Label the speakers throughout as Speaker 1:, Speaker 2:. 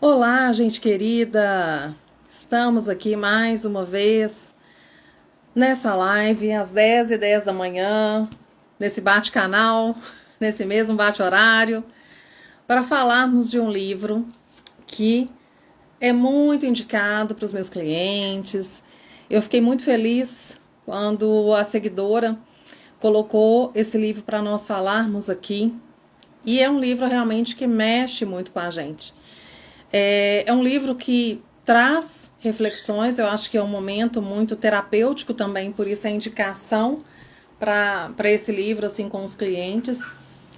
Speaker 1: Olá, gente querida! Estamos aqui mais uma vez nessa live às 10h10 da manhã, nesse bate-canal, nesse mesmo bate-horário, para falarmos de um livro que é muito indicado para os meus clientes. Eu fiquei muito feliz quando a seguidora colocou esse livro para nós falarmos aqui. E é um livro realmente que mexe muito com a gente. É um livro que traz reflexões, eu acho que é um momento muito terapêutico também, por isso a indicação para esse livro, assim, com os clientes.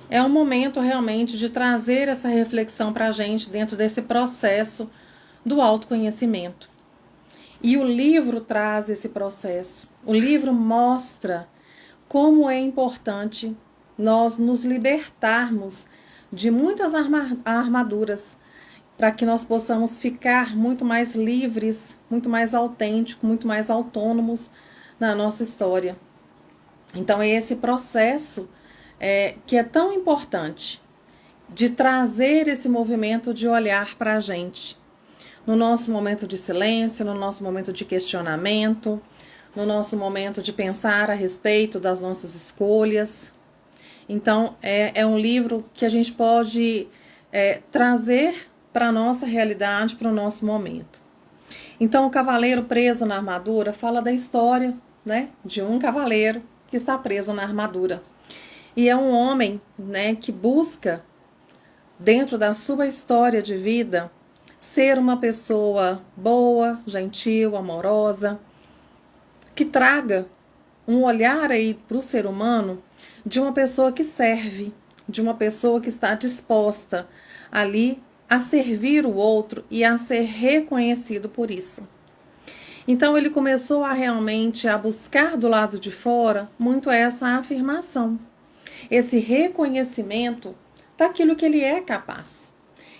Speaker 1: É um momento realmente de trazer essa reflexão para a gente dentro desse processo do autoconhecimento. E o livro traz esse processo. O livro mostra como é importante nós nos libertarmos de muitas armaduras para que nós possamos ficar muito mais livres, muito mais autênticos, muito mais autônomos na nossa história. Então é esse processo que é tão importante de trazer esse movimento de olhar para a gente. No nosso momento de silêncio, no nosso momento de questionamento, no nosso momento de pensar a respeito das nossas escolhas. Então é um livro que a gente pode trazer para a nossa realidade, para o nosso momento. Então, o cavaleiro preso na armadura fala da história, né, de um cavaleiro que está preso na armadura. E é um homem, né, que busca, dentro da sua história de vida, ser uma pessoa boa, gentil, amorosa, que traga um olhar aí para o ser humano de uma pessoa que serve, de uma pessoa que está disposta ali a servir o outro e a ser reconhecido por isso. Então ele começou a realmente a buscar do lado de fora muito essa afirmação, esse reconhecimento daquilo que ele é capaz.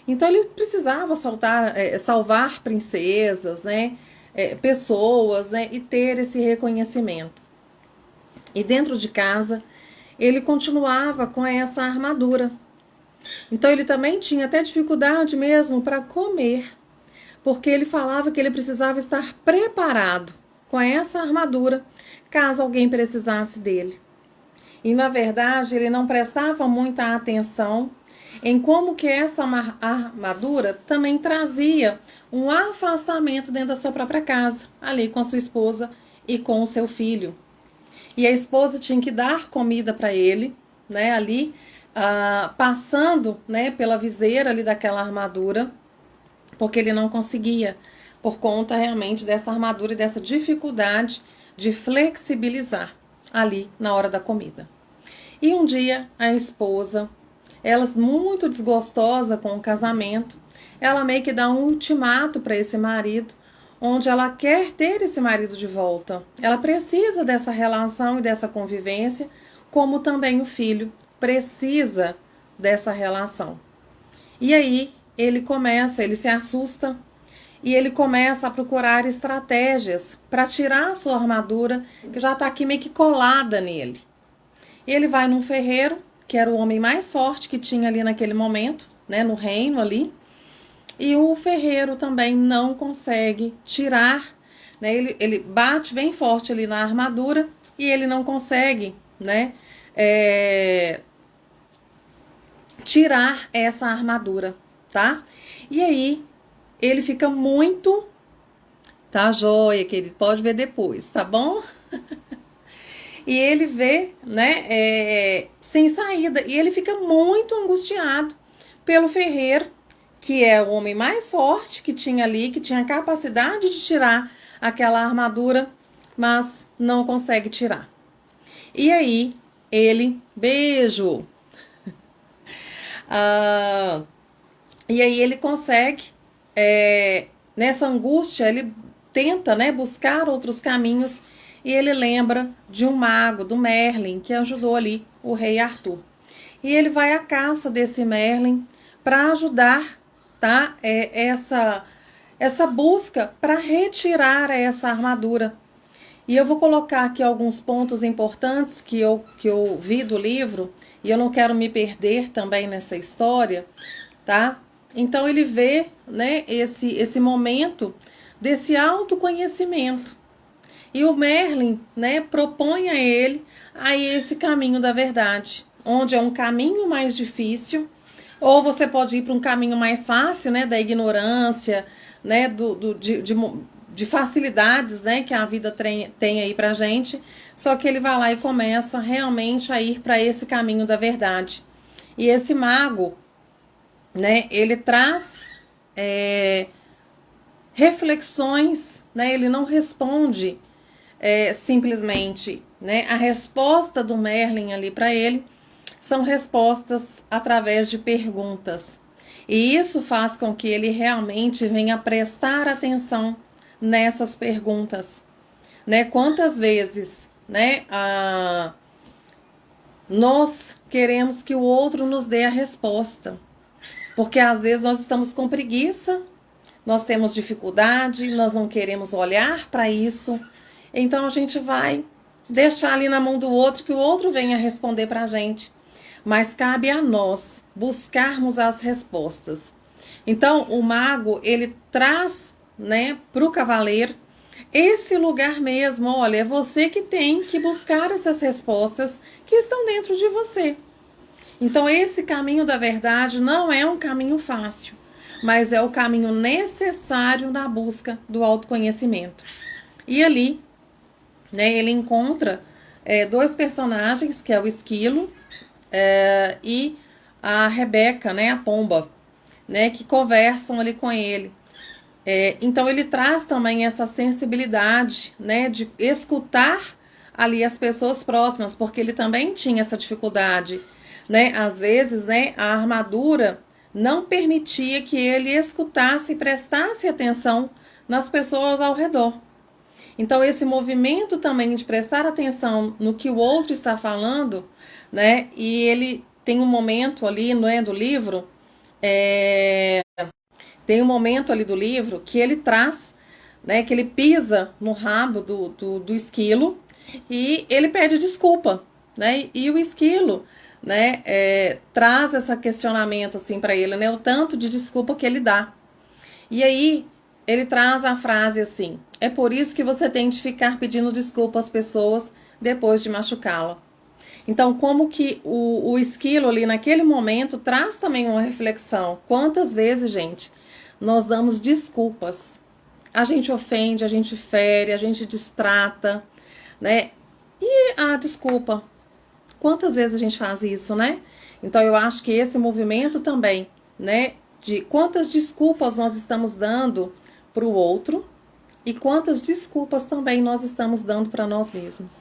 Speaker 1: Então ele precisava salvar princesas, né, pessoas, né, e ter esse reconhecimento. E dentro de casa ele continuava com essa armadura. Então ele também tinha até dificuldade mesmo para comer, porque ele falava que ele precisava estar preparado com essa armadura, caso alguém precisasse dele. E na verdade ele não prestava muita atenção em como que essa armadura também trazia um afastamento dentro da sua própria casa, ali com a sua esposa e com o seu filho. E a esposa tinha que dar comida para ele, né, ali, passando, né, pela viseira ali daquela armadura, porque ele não conseguia, por conta realmente dessa armadura e dessa dificuldade de flexibilizar ali na hora da comida. E um dia a esposa, ela muito desgostosa com o casamento, ela meio que dá um ultimato para esse marido, onde ela quer ter esse marido de volta. Ela precisa dessa relação e dessa convivência, como também o filho precisa dessa relação. E aí ele se assusta e ele começa a procurar estratégias para tirar a sua armadura, que já está aqui meio que colada nele. E ele vai num ferreiro, que era o homem mais forte que tinha ali naquele momento, né, no reino ali, e o ferreiro também não consegue tirar, né, ele bate bem forte ali na armadura e ele não consegue, né, tirar essa armadura, tá? E aí ele fica muito, tá joia, que ele pode ver depois, tá bom? E ele vê, né, sem saída, e ele fica muito angustiado pelo ferreiro, que é o homem mais forte que tinha ali, que tinha a capacidade de tirar aquela armadura, mas não consegue tirar. E aí ele, beijo, e aí ele consegue, nessa angústia, ele tenta, né, buscar outros caminhos, e ele lembra de um mago, do Merlin, que ajudou ali o rei Arthur. E ele vai à caça desse Merlin para ajudar, tá, essa busca para retirar essa armadura. E eu vou colocar aqui alguns pontos importantes que eu vi do livro, e eu não quero me perder também nessa história, tá? Então ele vê, né, esse momento desse autoconhecimento. E o Merlin, né, propõe a ele aí esse caminho da verdade, onde é um caminho mais difícil, ou você pode ir para um caminho mais fácil, né, da ignorância, né, de facilidades, né, que a vida tem aí pra gente. Só que ele vai lá e começa realmente a ir para esse caminho da verdade. E esse mago, né, ele traz reflexões, né, ele não responde simplesmente, né, a resposta do Merlin ali para ele são respostas através de perguntas. E isso faz com que ele realmente venha prestar atenção nessas perguntas, né? Quantas vezes, né, nós queremos que o outro nos dê a resposta, porque às vezes nós estamos com preguiça, nós temos dificuldade, nós não queremos olhar para isso, então a gente vai deixar ali na mão do outro que o outro venha responder para a gente. Mas cabe a nós buscarmos as respostas. Então, o mago, ele traz, né, para o cavaleiro esse lugar mesmo. Olha, é você que tem que buscar essas respostas que estão dentro de você. Então, esse caminho da verdade não é um caminho fácil, mas é o caminho necessário na busca do autoconhecimento. E ali, né, ele encontra dois personagens, que é o Esquilo e a Rebeca, né, a pomba, né, que conversam ali com ele. Então ele traz também essa sensibilidade, né, de escutar ali as pessoas próximas, porque ele também tinha essa dificuldade, né, às vezes, né, a armadura não permitia que ele escutasse e prestasse atenção nas pessoas ao redor. Então, esse movimento também de prestar atenção no que o outro está falando, né? E ele tem um momento ali, não é, do livro, tem um momento ali do livro que ele traz, né? Que ele pisa no rabo do esquilo e ele pede desculpa, né? E o esquilo, né? Traz esse questionamento assim para ele, né? O tanto de desculpa que ele dá. E aí ele traz a frase assim: é por isso que você tem de ficar pedindo desculpa às pessoas depois de machucá-la. Então, como que o esquilo ali naquele momento traz também uma reflexão. Quantas vezes, gente, nós damos desculpas? A gente ofende, a gente fere, a gente distrata, né? E desculpa. Quantas vezes a gente faz isso, né? Então, eu acho que esse movimento também, né? De quantas desculpas nós estamos dando para o outro e quantas desculpas também nós estamos dando para nós mesmos.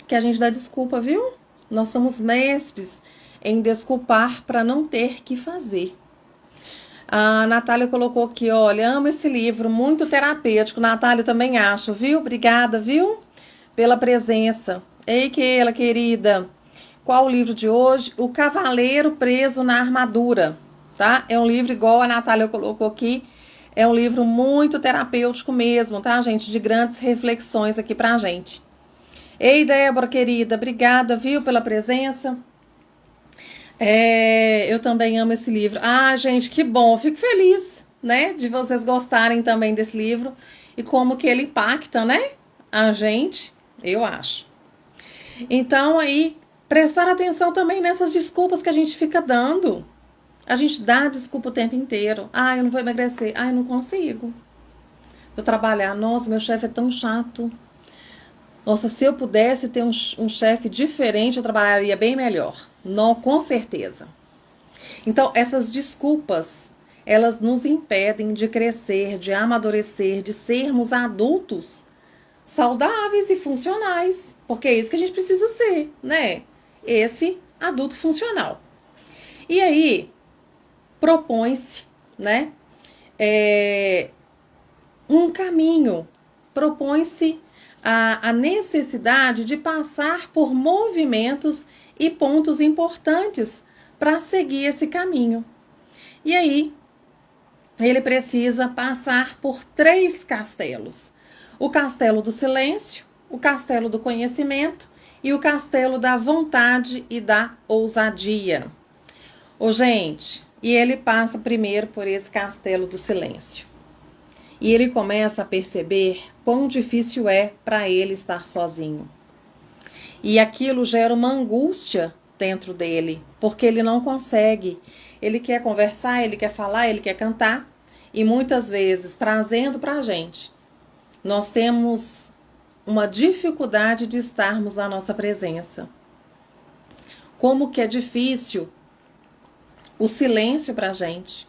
Speaker 1: Que a gente dá desculpa, viu? Nós somos mestres em desculpar para não ter que fazer. A Natália colocou aqui, olha, amo esse livro, muito terapêutico. Natália, eu também acho, viu? Obrigada, viu? Pela presença. Ei, Keila, querida. Qual o livro de hoje? O Cavaleiro Preso na Armadura, tá? É um livro igual a Natália colocou aqui. É um livro muito terapêutico mesmo, tá, gente? De grandes reflexões aqui pra gente. Ei, Débora, querida, obrigada, viu, pela presença. Eu também amo esse livro. Gente, que bom, fico feliz, né, de vocês gostarem também desse livro e como que ele impacta, né, a gente, eu acho. Então, aí, prestar atenção também nessas desculpas que a gente fica dando. A gente dá desculpa o tempo inteiro. Eu não vou emagrecer. Eu não consigo. Eu trabalhar. Nossa, meu chefe é tão chato. Nossa, se eu pudesse ter um chefe diferente, eu trabalharia bem melhor. Não, com certeza. Então, essas desculpas, elas nos impedem de crescer, de amadurecer, de sermos adultos saudáveis e funcionais. Porque é isso que a gente precisa ser, né? Esse adulto funcional. E aí, propõe-se, né? Um caminho. Propõe-se a necessidade de passar por movimentos e pontos importantes para seguir esse caminho. E aí, ele precisa passar por 3 castelos: o castelo do silêncio, o castelo do conhecimento e o castelo da vontade e da ousadia. Gente, E ele passa primeiro por esse castelo do silêncio. E ele começa a perceber quão difícil é para ele estar sozinho. E aquilo gera uma angústia dentro dele, porque ele não consegue. Ele quer conversar, ele quer falar, ele quer cantar, e muitas vezes trazendo para a gente, nós temos uma dificuldade de estarmos na nossa presença. Como que é difícil o silêncio para a gente.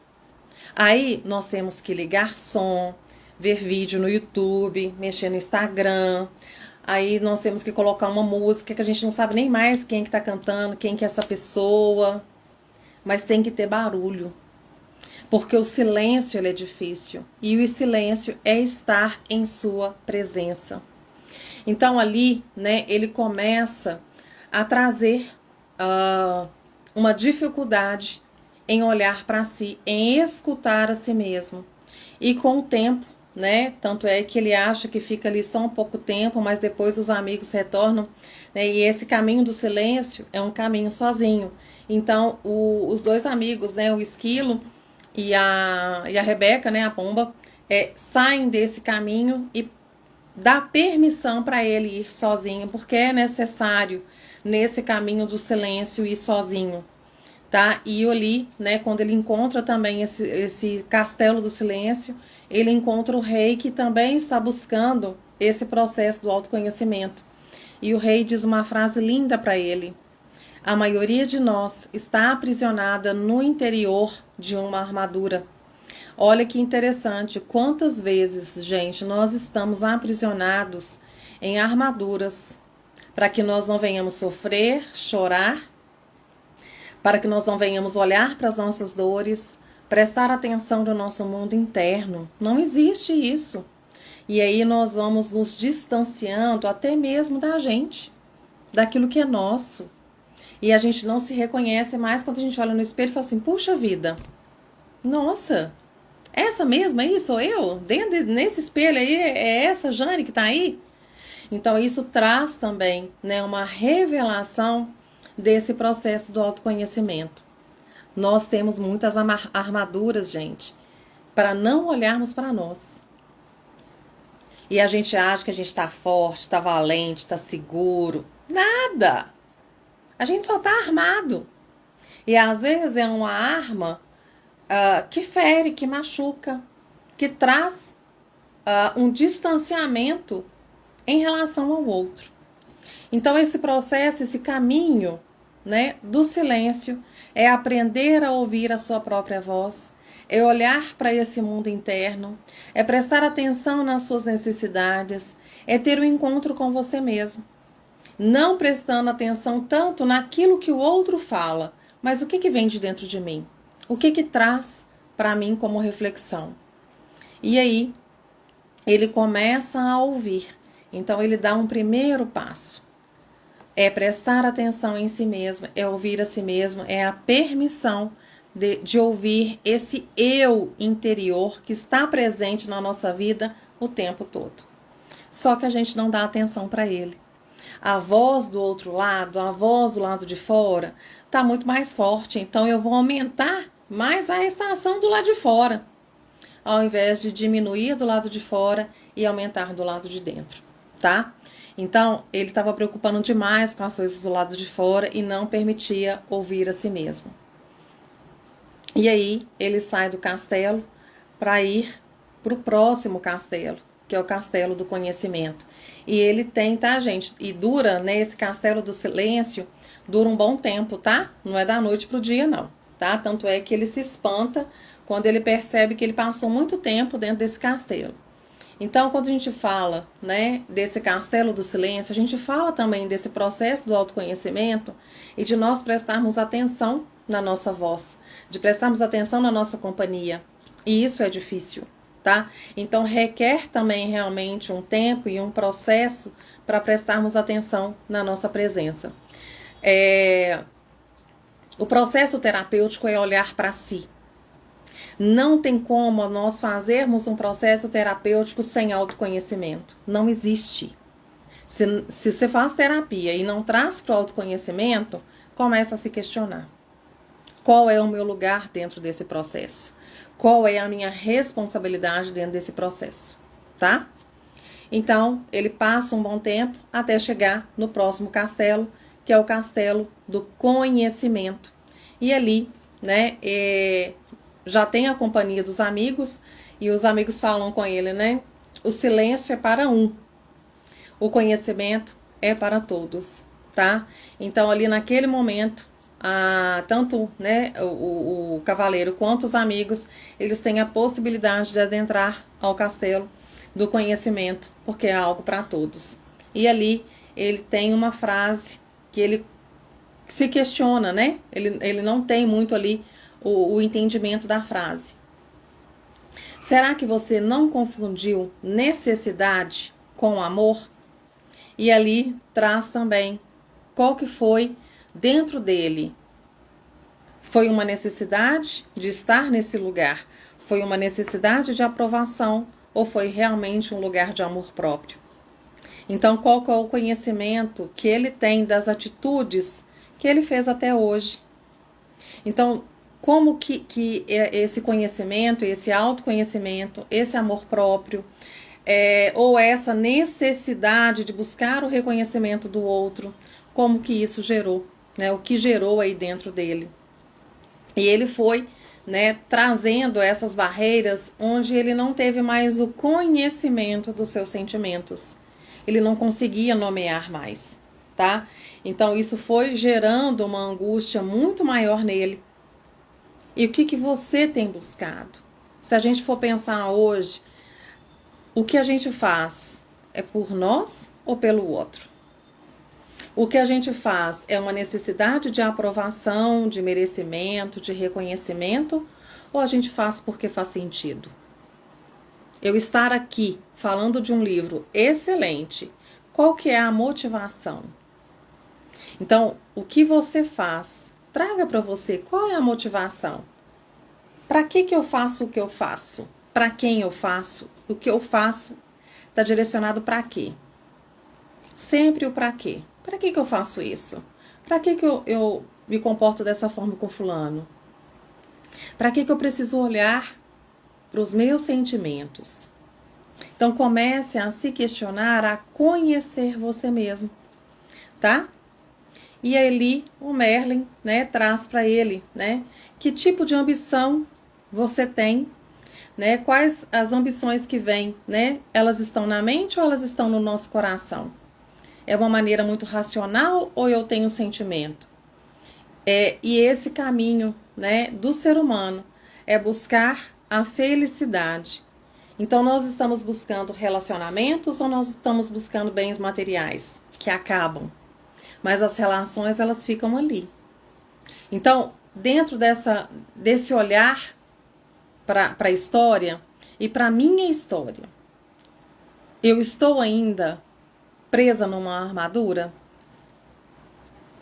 Speaker 1: Aí nós temos que ligar som, ver vídeo no YouTube, mexer no Instagram. Aí nós temos que colocar uma música que a gente não sabe nem mais quem que tá cantando, quem que é essa pessoa. Mas tem que ter barulho. Porque o silêncio ele é difícil. E o silêncio é estar em sua presença. Então ali, né, ele começa a trazer uma dificuldade em olhar para si, em escutar a si mesmo. E com o tempo, né? Tanto é que ele acha que fica ali só um pouco tempo, mas depois os amigos retornam, né? E esse caminho do silêncio é um caminho sozinho. Então, os dois amigos, né? O Esquilo e a Rebeca, né? A pomba, saem desse caminho e dá permissão para ele ir sozinho, porque é necessário nesse caminho do silêncio ir sozinho. Tá? E ali, né, quando ele encontra também esse castelo do silêncio, ele encontra o rei que também está buscando esse processo do autoconhecimento. E o rei diz uma frase linda para ele: a maioria de nós está aprisionada no interior de uma armadura. Olha que interessante, quantas vezes, gente, nós estamos aprisionados em armaduras para que nós não venhamos sofrer, chorar, para que nós não venhamos olhar para as nossas dores, prestar atenção no nosso mundo interno. Não existe isso. E aí nós vamos nos distanciando até mesmo da gente, daquilo que é nosso. E a gente não se reconhece mais quando a gente olha no espelho e fala assim, puxa vida, nossa, essa mesma aí sou eu? Nesse espelho aí é essa Jane que está aí? Então isso traz também, né, uma revelação desse processo do autoconhecimento. Nós temos muitas armaduras, gente, para não olharmos para nós. E a gente acha que a gente está forte, está valente, está seguro. Nada! A gente só está armado. E às vezes é uma arma que fere, que machuca, que traz um distanciamento em relação ao outro. Então esse processo, esse caminho, né, do silêncio é aprender a ouvir a sua própria voz, é olhar para esse mundo interno, é prestar atenção nas suas necessidades, é ter um encontro com você mesmo. Não prestando atenção tanto naquilo que o outro fala, mas o que vem de dentro de mim? O que traz para mim como reflexão? E aí, ele começa a ouvir. Então, ele dá um primeiro passo. É prestar atenção em si mesmo, é ouvir a si mesmo, é a permissão de ouvir esse eu interior que está presente na nossa vida o tempo todo. Só que a gente não dá atenção para ele. A voz do outro lado, a voz do lado de fora, está muito mais forte. Então eu vou aumentar mais a estação do lado de fora, ao invés de diminuir do lado de fora e aumentar do lado de dentro, tá? Então, ele estava preocupando demais com as coisas do lado de fora e não permitia ouvir a si mesmo. E aí, ele sai do castelo para ir para o próximo castelo, que é o castelo do conhecimento. E ele tem, tá, gente? E dura, né, esse castelo do silêncio, dura um bom tempo, tá? Não é da noite pro dia, não, tá? Tanto é que ele se espanta quando ele percebe que ele passou muito tempo dentro desse castelo. Então, quando a gente fala, né, desse castelo do silêncio, a gente fala também desse processo do autoconhecimento e de nós prestarmos atenção na nossa voz, de prestarmos atenção na nossa companhia. E isso é difícil, tá? Então, requer também realmente um tempo e um processo para prestarmos atenção na nossa presença. O processo terapêutico é olhar para si. Não tem como nós fazermos um processo terapêutico sem autoconhecimento. Não existe. Se você faz terapia e não traz para o autoconhecimento, começa a se questionar. Qual é o meu lugar dentro desse processo? Qual é a minha responsabilidade dentro desse processo, tá? Então, ele passa um bom tempo até chegar no próximo castelo, que é o castelo do conhecimento. E ali, né, já tem a companhia dos amigos, e os amigos falam com ele, né? O silêncio é para um, o conhecimento é para todos, tá? Então, ali naquele momento, tanto, né, o cavaleiro quanto os amigos, eles têm a possibilidade de adentrar ao castelo do conhecimento, porque é algo para todos. E ali ele tem uma frase que ele se questiona, né? Ele não tem muito ali o entendimento da frase. Será que você não confundiu necessidade com amor? E ali traz também qual que foi dentro dele. Foi uma necessidade de estar nesse lugar? Foi uma necessidade de aprovação? Ou foi realmente um lugar de amor próprio? Então, qual que é o conhecimento que ele tem das atitudes que ele fez até hoje? Então, como que esse conhecimento, esse autoconhecimento, esse amor próprio, ou essa necessidade de buscar o reconhecimento do outro, como que isso gerou, né? O que gerou aí dentro dele? E ele foi, né, trazendo essas barreiras onde ele não teve mais o conhecimento dos seus sentimentos. Ele não conseguia nomear mais, tá? Então isso foi gerando uma angústia muito maior nele. E o que você tem buscado? Se a gente for pensar hoje, o que a gente faz é por nós ou pelo outro? O que a gente faz é uma necessidade de aprovação, de merecimento, de reconhecimento, ou a gente faz porque faz sentido? Eu estar aqui falando de um livro excelente, qual que é a motivação? Então, o que você faz? Traga para você qual é a motivação. Para que eu faço o que eu faço? Para quem eu faço? O que eu faço está direcionado para quê? Sempre o para quê. Para que eu faço isso? Para que eu me comporto dessa forma com fulano? Para que eu preciso olhar para os meus sentimentos? Então comece a se questionar, a conhecer você mesmo, tá? E ali o Merlin, né, traz para ele, né, que tipo de ambição você tem, né? Quais as ambições que vêm, né? Elas estão na mente ou elas estão no nosso coração? É uma maneira muito racional ou eu tenho sentimento? E esse caminho, né, do ser humano é buscar a felicidade. Então nós estamos buscando relacionamentos ou nós estamos buscando bens materiais que acabam? Mas as relações, elas ficam ali. Então, dentro desse olhar para a história e para a minha história, eu estou ainda presa numa armadura?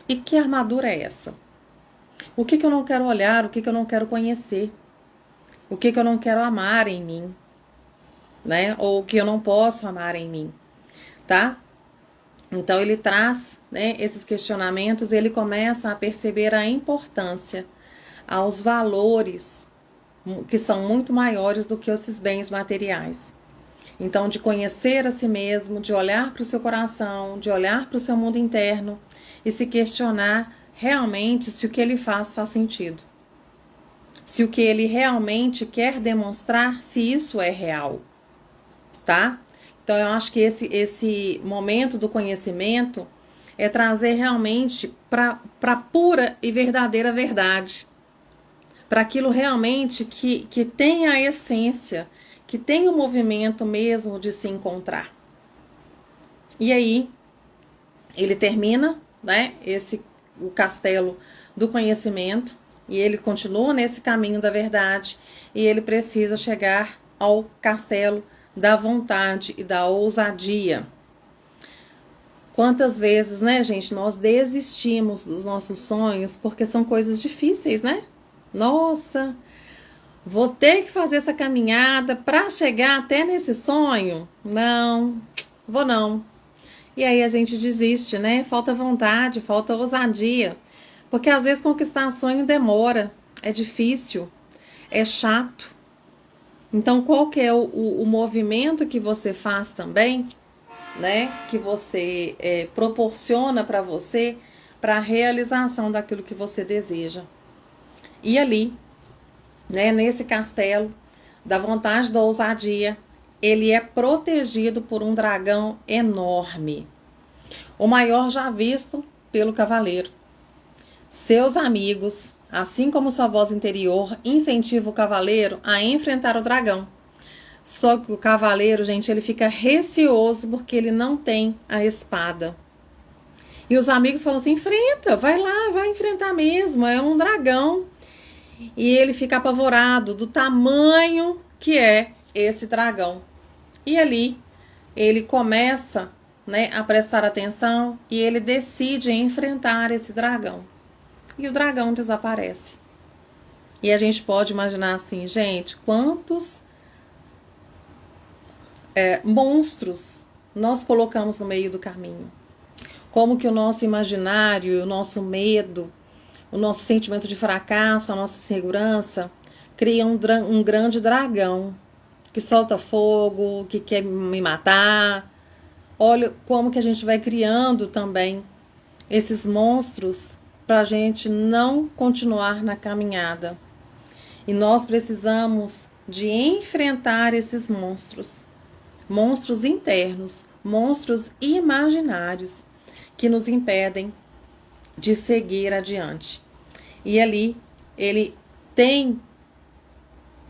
Speaker 1: E que armadura é essa? O que eu não quero olhar? O que eu não quero conhecer? O que eu não quero amar em mim? Né? Ou o que eu não posso amar em mim? Tá? Então ele traz, né, esses questionamentos e ele começa a perceber a importância aos valores que são muito maiores do que esses bens materiais. Então, de conhecer a si mesmo, de olhar para o seu coração, de olhar para o seu mundo interno e se questionar realmente se o que ele faz sentido. Se o que ele realmente quer demonstrar, se isso é real, tá? Então, eu acho que esse momento do conhecimento é trazer realmente para a pura e verdadeira verdade. Para aquilo realmente que tem a essência, que tem o movimento mesmo de se encontrar. E aí, ele termina, né, o castelo do conhecimento, e ele continua nesse caminho da verdade, e ele precisa chegar ao castelo da vontade e da ousadia. Quantas vezes, né, gente, nós desistimos dos nossos sonhos porque são coisas difíceis, né? Nossa, vou ter que fazer essa caminhada para chegar até nesse sonho? Não, vou não. E aí a gente desiste, né? Falta vontade, falta ousadia Porque às vezes conquistar sonho demora, é difícil, é chato. Então, qual que é o movimento que você faz também, né? Que você proporciona para você, para a realização daquilo que você deseja. E ali, né, nesse castelo da vontade, da ousadia, ele é protegido por um dragão enorme, o maior já visto pelo cavaleiro. Seus amigos, assim como sua voz interior, incentivam o cavaleiro a enfrentar o dragão. Só que o cavaleiro, gente, ele fica receoso porque ele não tem a espada. E os amigos falam assim, enfrenta, vai lá, vai enfrentar mesmo, é um dragão. E ele fica apavorado do tamanho que é esse dragão. E ali ele começa, né, a prestar atenção e ele decide enfrentar esse dragão. E o dragão desaparece. E a gente pode imaginar assim, gente, quantos monstros nós colocamos no meio do caminho. Como que o nosso imaginário, o nosso medo, o nosso sentimento de fracasso, a nossa insegurança, cria um grande dragão que solta fogo, que quer me matar. Olha como que a gente vai criando também esses monstros para a gente não continuar na caminhada. E nós precisamos de enfrentar esses monstros. Monstros internos, monstros imaginários que nos impedem de seguir adiante. E ali ele tem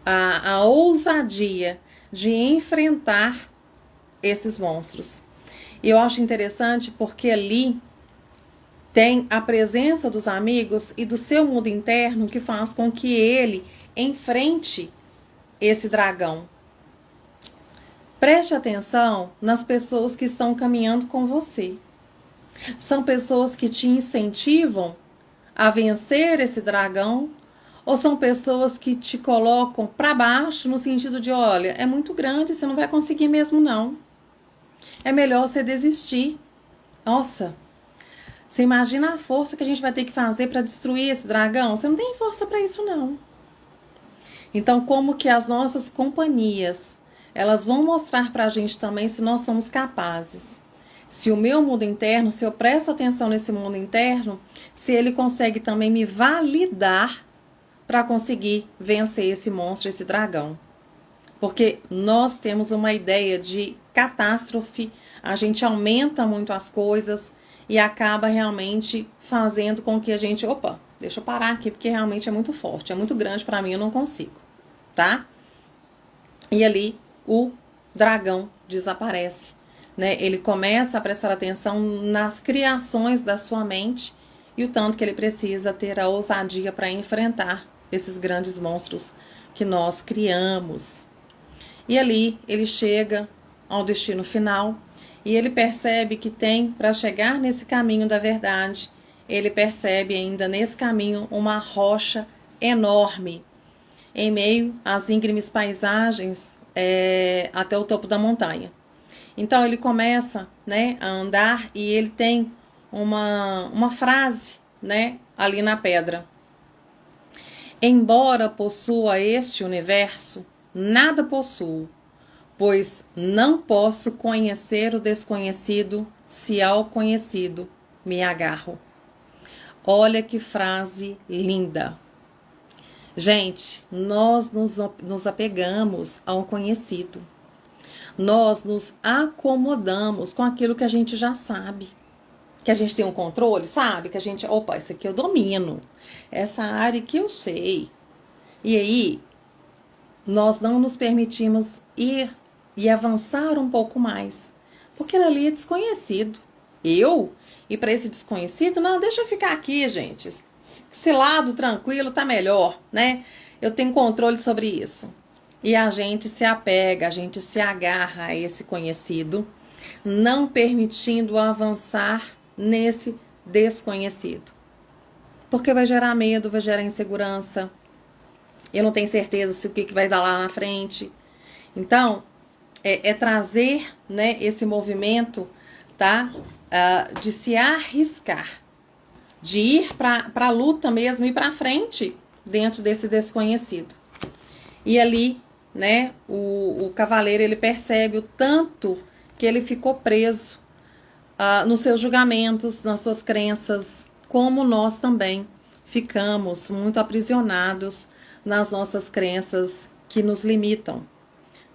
Speaker 1: a ousadia de enfrentar esses monstros. E eu acho interessante porque ali tem a presença dos amigos e do seu mundo interno que faz com que ele enfrente esse dragão. Preste atenção nas pessoas que estão caminhando com você. São pessoas que te incentivam a vencer esse dragão ou são pessoas que te colocam para baixo no sentido de, olha, é muito grande, você não vai conseguir mesmo não. É melhor você desistir. Nossa, você imagina a força que a gente vai ter que fazer para destruir esse dragão? Você não tem força para isso não. Então, como que as nossas companhias, elas vão mostrar para a gente também se nós somos capazes. Se o meu mundo interno, se eu presto atenção nesse mundo interno, se ele consegue também me validar para conseguir vencer esse monstro, esse dragão. Porque nós temos uma ideia de catástrofe, a gente aumenta muito as coisas e acaba realmente fazendo com que a gente, opa, deixa eu parar aqui porque realmente é muito forte, é muito grande para mim, eu não consigo, tá? E ali o dragão desaparece, né? Ele começa a prestar atenção nas criações da sua mente e o tanto que ele precisa ter a ousadia para enfrentar esses grandes monstros que nós criamos. E ali ele chega ao destino final e ele percebe que tem, para chegar nesse caminho da verdade, ele percebe ainda nesse caminho uma rocha enorme, em meio às íngremes paisagens até o topo da montanha. Então ele começa, né, a andar e ele tem uma frase, né, ali na pedra. Embora possua este universo, nada possuo, pois não posso conhecer o desconhecido se ao conhecido me agarro. Olha que frase linda. Gente, nós nos apegamos ao conhecido. Nós nos acomodamos com aquilo que a gente já sabe. Que a gente tem um controle, sabe? Que a gente, opa, isso aqui eu domino. Essa área que eu sei. E aí, nós não nos permitimos ir e avançar um pouco mais. Porque ali é desconhecido. E para esse desconhecido, não, deixa eu ficar aqui, gente. Esse lado tranquilo tá melhor, né? Eu tenho controle sobre isso. E a gente se apega, a gente se agarra a esse conhecido, não permitindo avançar nesse desconhecido. Porque vai gerar medo, vai gerar insegurança. Eu não tenho certeza se o que vai dar lá na frente. Então, é trazer, né, esse movimento, tá? De se arriscar. de ir para a luta mesmo, ir para frente dentro desse desconhecido. E ali, né, o cavaleiro, ele percebe o tanto que ele ficou preso nos seus julgamentos, nas suas crenças, como nós também ficamos muito aprisionados nas nossas crenças que nos limitam.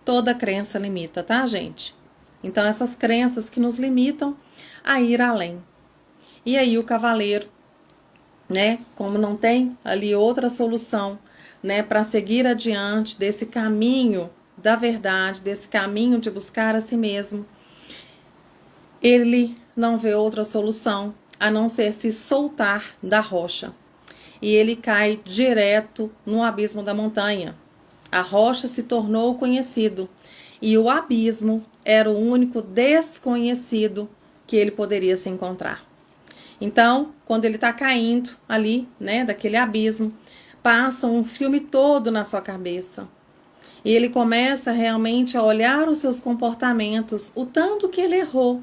Speaker 1: Toda crença limita, tá, gente? Então, essas crenças que nos limitam a ir além. E aí o cavaleiro, né, como não tem ali outra solução, né, para seguir adiante desse caminho da verdade, desse caminho de buscar a si mesmo, ele não vê outra solução a não ser se soltar da rocha. E ele cai direto no abismo da montanha. A rocha se tornou conhecido e o abismo era o único desconhecido que ele poderia se encontrar. Então, quando ele está caindo ali, né, daquele abismo, passa um filme todo na sua cabeça. E ele começa realmente a olhar os seus comportamentos, o tanto que ele errou,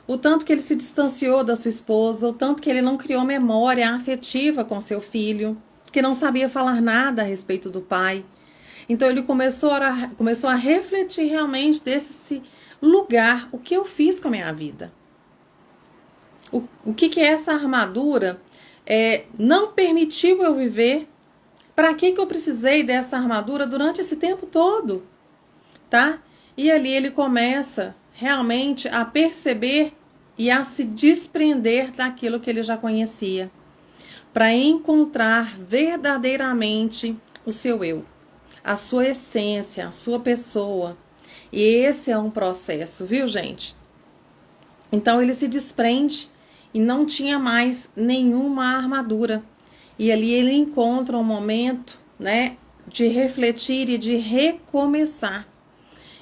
Speaker 1: o tanto que ele se distanciou da sua esposa, o tanto que ele não criou memória afetiva com seu filho, que não sabia falar nada a respeito do pai. Então ele começou a refletir realmente desse lugar, o que eu fiz com a minha vida. O que essa armadura não permitiu eu viver? Para que eu precisei dessa armadura durante esse tempo todo? Tá? E ali ele começa realmente a perceber e a se desprender daquilo que ele já conhecia, para encontrar verdadeiramente o seu eu, a sua essência, a sua pessoa. E esse é um processo, viu, gente? Então ele se desprende e não tinha mais nenhuma armadura. E ali ele encontra um momento, né, de refletir e de recomeçar.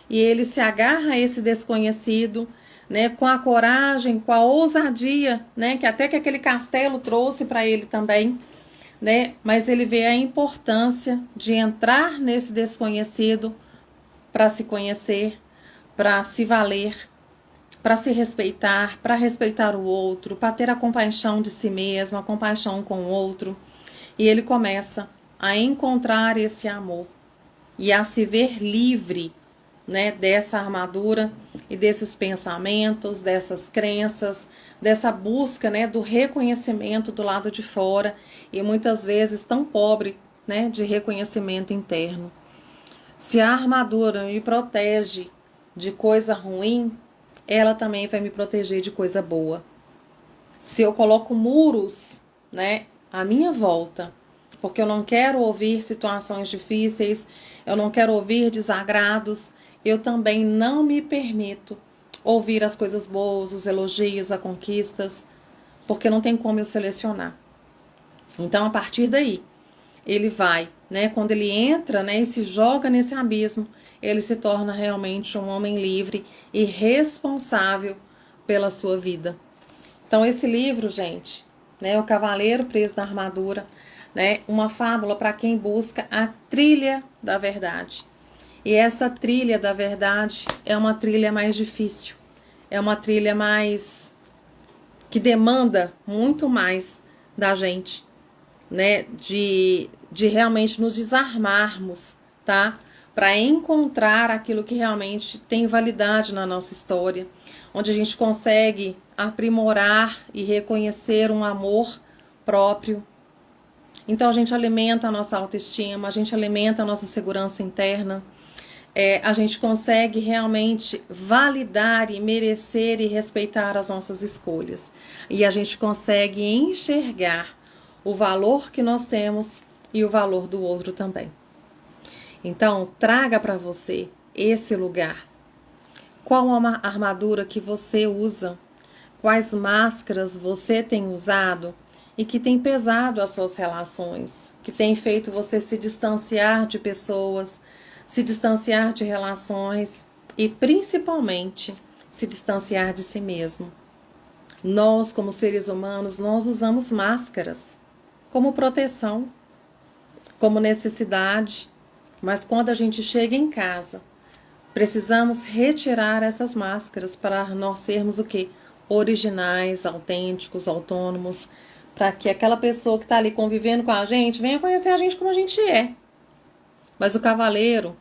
Speaker 1: E ele se agarra a esse desconhecido, né, com a coragem, com a ousadia, né, que até que aquele castelo trouxe para ele também, né, mas ele vê a importância de entrar nesse desconhecido para se conhecer, para se valer, para se respeitar, para respeitar o outro, para ter a compaixão de si mesmo, a compaixão com o outro. E ele começa a encontrar esse amor e a se ver livre, né, dessa armadura e desses pensamentos, dessas crenças, dessa busca, né, do reconhecimento do lado de fora e muitas vezes tão pobre, né, de reconhecimento interno. Se a armadura me protege de coisa ruim, ela também vai me proteger de coisa boa. Se eu coloco muros, né, à minha volta, porque eu não quero ouvir situações difíceis, eu não quero ouvir desagrados, eu também não me permito ouvir as coisas boas, os elogios, as conquistas, porque não tem como eu selecionar. Então, a partir daí, ele vai, né, quando ele entra, né, e se joga nesse abismo, ele se torna realmente um homem livre e responsável pela sua vida. Então, esse livro, gente, né, O Cavaleiro Preso na Armadura, né, uma fábula para quem busca a trilha da verdade. E essa trilha da verdade é uma trilha mais difícil, é uma trilha mais que demanda muito mais da gente, né, de realmente nos desarmarmos, tá? Para encontrar aquilo que realmente tem validade na nossa história, onde a gente consegue aprimorar e reconhecer um amor próprio. Então a gente alimenta a nossa autoestima, a gente alimenta a nossa segurança interna, a gente consegue realmente validar e merecer e respeitar as nossas escolhas. E a gente consegue enxergar o valor que nós temos e o valor do outro também. Então, traga para você esse lugar. Qual a armadura que você usa? Quais máscaras você tem usado e que tem pesado as suas relações? Que tem feito você se distanciar de pessoas, se distanciar de relações e, principalmente, se distanciar de si mesmo. Nós, como seres humanos, nós usamos máscaras como proteção, como necessidade, mas quando a gente chega em casa, precisamos retirar essas máscaras para nós sermos o quê? Originais, autênticos, autônomos, para que aquela pessoa que está ali convivendo com a gente venha conhecer a gente como a gente é. Mas o cavaleiro,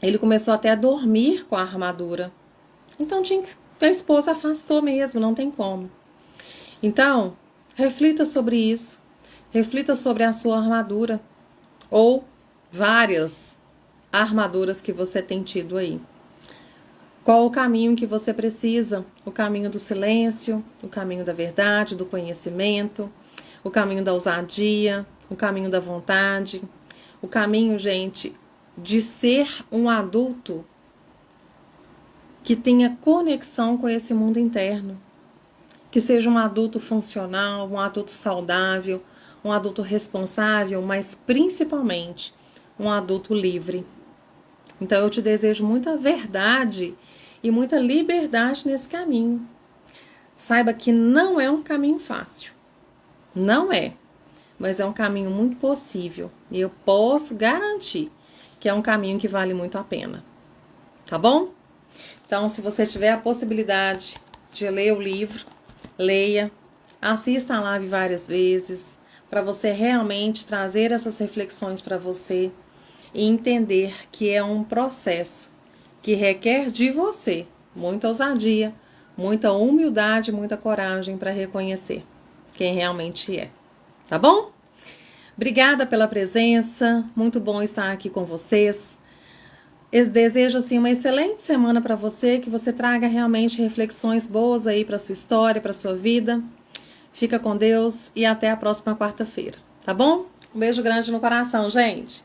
Speaker 1: ele começou até a dormir com a armadura. Então a esposa afastou mesmo, não tem como. Então, reflita sobre isso. Reflita sobre a sua armadura. Ou várias armaduras que você tem tido aí. Qual o caminho que você precisa? O caminho do silêncio, o caminho da verdade, do conhecimento, o caminho da ousadia, o caminho da vontade, o caminho, gente, de ser um adulto que tenha conexão com esse mundo interno, que seja um adulto funcional, um adulto saudável, um adulto responsável, mas principalmente um adulto livre. Então eu te desejo muita verdade e muita liberdade nesse caminho. Saiba que não é um caminho fácil. Não é. Mas é um caminho muito possível. E eu posso garantir que é um caminho que vale muito a pena. Tá bom? Então, se você tiver a possibilidade de ler o livro, leia. Assista a live várias vezes, para você realmente trazer essas reflexões para você e entender que é um processo que requer de você muita ousadia, muita humildade, muita coragem para reconhecer quem realmente é. Tá bom? Obrigada pela presença, muito bom estar aqui com vocês. Eu desejo assim uma excelente semana para você, que você traga realmente reflexões boas aí para sua história, para sua vida. Fica com Deus e até a próxima quarta-feira, tá bom? Um beijo grande no coração, gente.